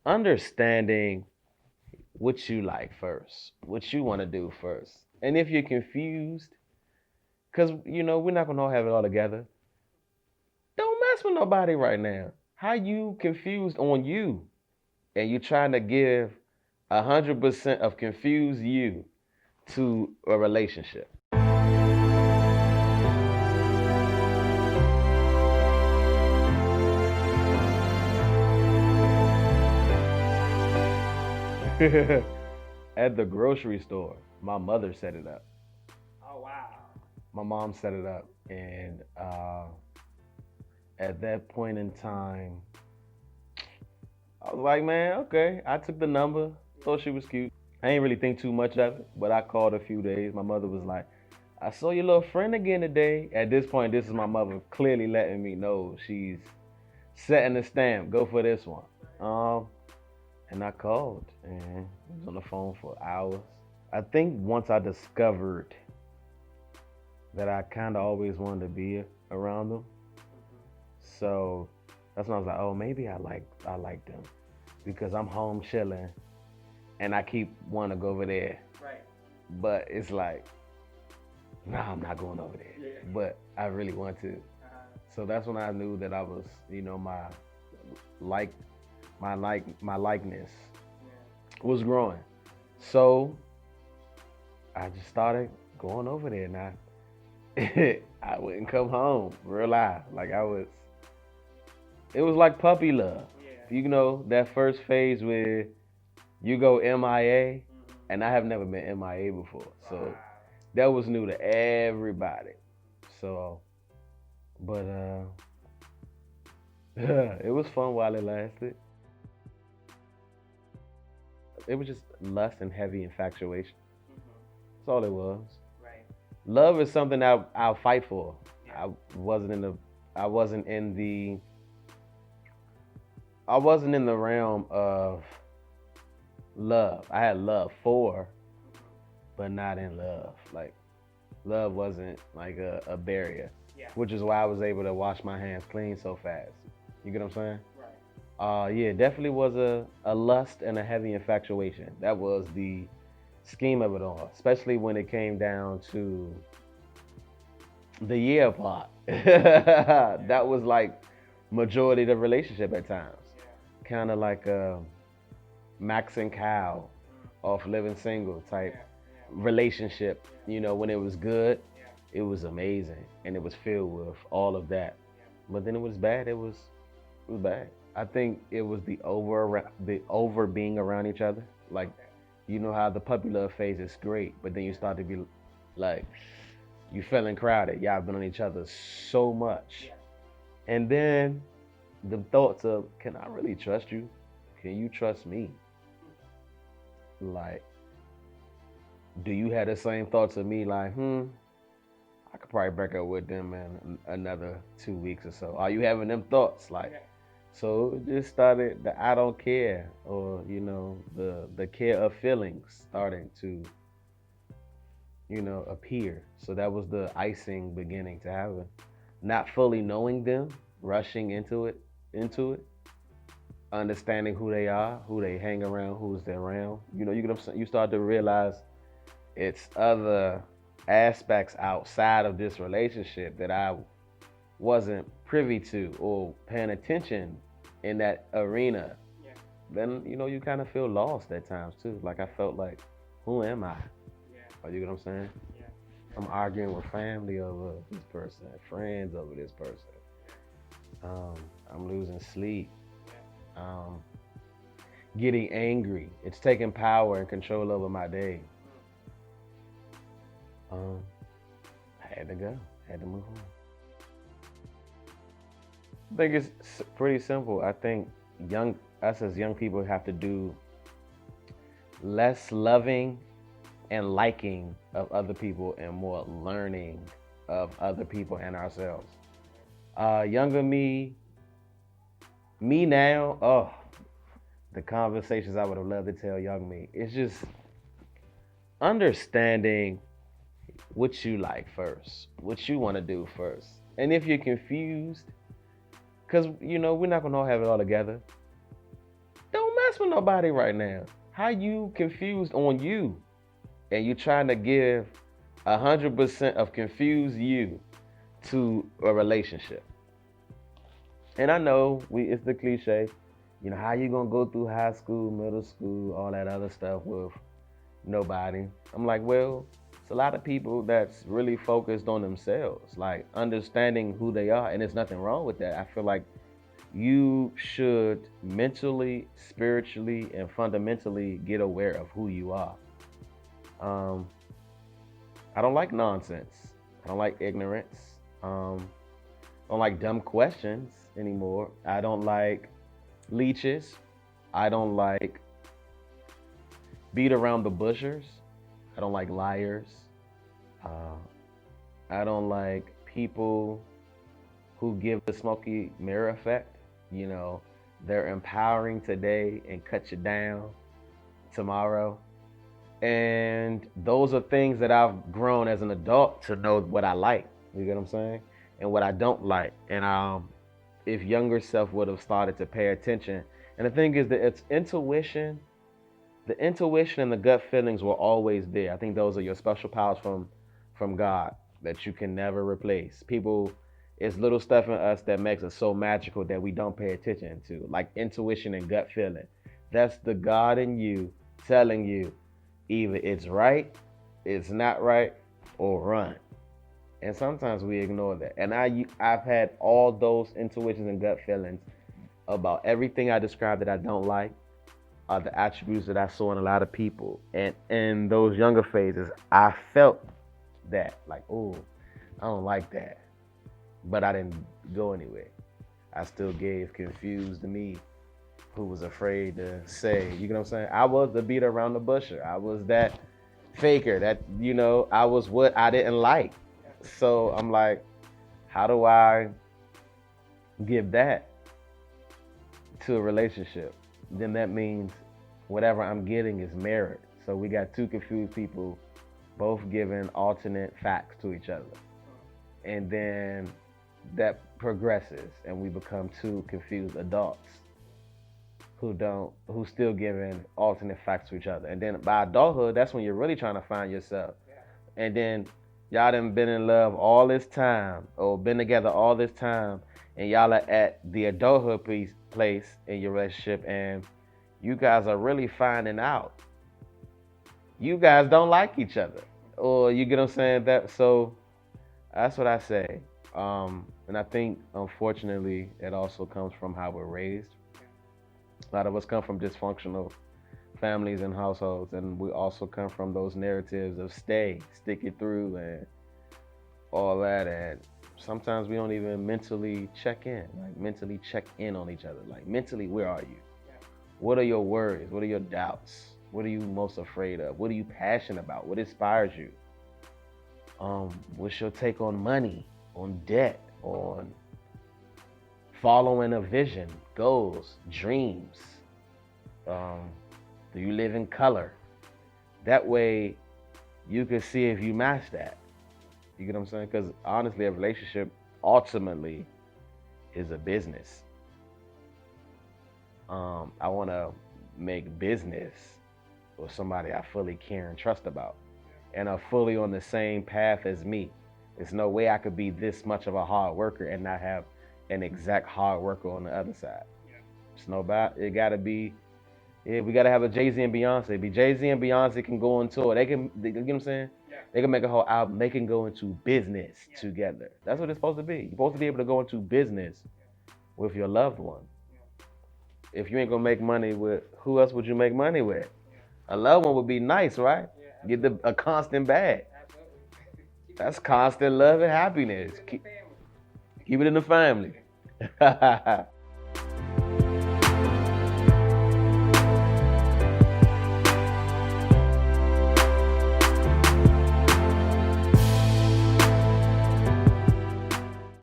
understanding what you like first, what you want to do first. And if you're confused, because, we're not going to all have it all together, don't mess with nobody right now. How you confused on you and you trying to give 100% of confused you to a relationship? At the grocery store, my mother set it up. Oh wow. My mom set it up, and at that point in time, I was like, man, okay. I took the number, thought she was cute. I ain't really think too much of it, but I called a few days. My mother was like, I saw your little friend again today. At this point, this is my mother clearly letting me know she's setting the stamp. Go for this one. Um, and I called and was on the phone for hours. I think once I discovered that I kind of always wanted to be around them, so that's when I was like, oh, maybe I like them because I'm home chilling and I keep wanting to go over there, Right. but it's like, nah, I'm not going over there. Yeah. But I really want to. So that's when I knew that I was, like my likeness Yeah. was growing. So I just started going over there. Now I wouldn't come home, real life. Like it was like puppy love. Yeah. That first phase where you go MIA, Mhm. and I have never been MIA before. So Wow. that was new to everybody. So, but it was fun while it lasted. It was just lust and heavy infatuation. Mhm. That's all it was. Right. Love is something I'll fight for. Yeah. Wasn't in the I wasn't in the I wasn't in the realm of love. I had love for, but not in love. Like love wasn't like a barrier, Yeah. which is why I was able to wash my hands clean so fast. You get what I'm saying? Right. Yeah, definitely was a lust and a heavy infatuation. That was the scheme of it all, especially when it came down to the year part. That was like majority of the relationship at times. Yeah. Kind of like Max and Cal Mm. off Living Single type Yeah. relationship. Yeah. When it was good, Yeah. it was amazing and it was filled with all of that. But then it was bad. It was bad. I think it was the over being around each other. Like, Okay. you know how the puppy love phase is great, but then you start to be like, you feeling crowded. Y'all been on each other so much. Yeah. And then the thoughts of, can I really trust you? Can you trust me? Like, do you have the same thoughts of me? Like, I could probably break up with them in another 2 weeks or so. Are you having them thoughts? Like, Okay. so it just started the I don't care, or the care of feelings starting to appear. So that was the icing beginning to happen. Not fully knowing them, rushing into it, understanding who they are, who they hang around, who's they around. You get what I'm saying? You start to realize it's other aspects outside of this relationship that I wasn't privy to or paying attention in that arena. Yeah. Then you kind of feel lost at times too. Like I felt like, who am I? Yeah. Or you get what I'm saying? Yeah. I'm arguing with family over this person, friends over this person. Um, I'm losing sleep. Um, Getting angry. It's taking power and control over my day. Um, I had to go. Had to move on. I think it's pretty simple. I think us as young people have to do less loving and liking of other people and more learning of other people and ourselves. Younger me now, oh, the conversations I would have loved to tell young me. It's just understanding what you like first, what you want to do first. And if you're confused, because we're not gonna all have it all together, don't don't mess with nobody right now. How you confused on you, and you trying to give 100% of confused you to a relationship? And I know it's the cliche, how you gonna go through high school, middle school, all that other stuff with nobody. I'm like, well, it's a lot of people that's really focused on themselves, like understanding who they are, and there's nothing wrong with that. I feel like you should mentally, spiritually, and fundamentally get aware of who you are. Um, I don't like nonsense. I don't like ignorance. I don't like dumb questions anymore. I don't like leeches. I don't like beat around the bushes. I don't like liars. Uh, I don't like people who give the smoky mirror effect. They're empowering today and cut you down tomorrow. And those are things that I've grown as an adult to know what I like. You get what I'm saying? And what I don't like. And if younger self would have started to pay attention. And the thing is that it's intuition. The intuition and the gut feelings were always there. I think those are your special powers from God that you can never replace. People, it's little stuff in us that makes us so magical that we don't pay attention to, like intuition and gut feeling. That's the God in you telling you either it's right, it's not right, or run. And sometimes we ignore that. And I've had all those intuitions and gut feelings about everything I described that I don't like, are the attributes that I saw in a lot of people. And in those younger phases, I felt that, like, oh, I don't like that. But I didn't go anywhere. I still gave confused me who was afraid to say, you know what I'm saying? I was the beat around the busher. I was that faker, that, I was what I didn't like. So I'm like, how do I give that to a relationship? Then that means whatever I'm getting is mirrored. So we got two confused people both giving alternate facts to each other. And then that progresses and we become two confused adults who still giving alternate facts to each other. And then by adulthood, that's when you're really trying to find yourself. And then y'all done been in love all this time or been together all this time, and y'all are at the adulthood place in your relationship, and you guys are really finding out you guys don't like each other, or you get what I'm saying. So that's what I say. And I think unfortunately it also comes from how we're raised. A lot of us come from dysfunctional families and households, and we also come from those narratives of stick it through, and all that. And sometimes we don't even mentally check in on each other. Like, mentally, where are you? What are your worries? What are your doubts? What are you most afraid of? What are you passionate about? What inspires you? What's your take on money, on debt, on following a vision, goals, dreams? Do you live in color? That way you can see if you match that. You get what I'm saying? Because honestly, a relationship ultimately is a business. I want to make business with somebody I fully care and trust about, and are fully on the same path as me. There's no way I could be this much of a hard worker and not have an exact hard worker on the other side. It's no about it. Gotta be. Yeah, we gotta have a Jay-Z and Beyonce. Jay-Z and Beyonce can go on tour. You get what I'm saying? They can make a whole album. They can go into business together. That's what it's supposed to be. You're supposed to be able to go into business with your loved one. If you ain't gonna make money with, who else would you make money with? A loved one would be nice, right? Get a constant bag. That's constant love and happiness. Keep it in the family.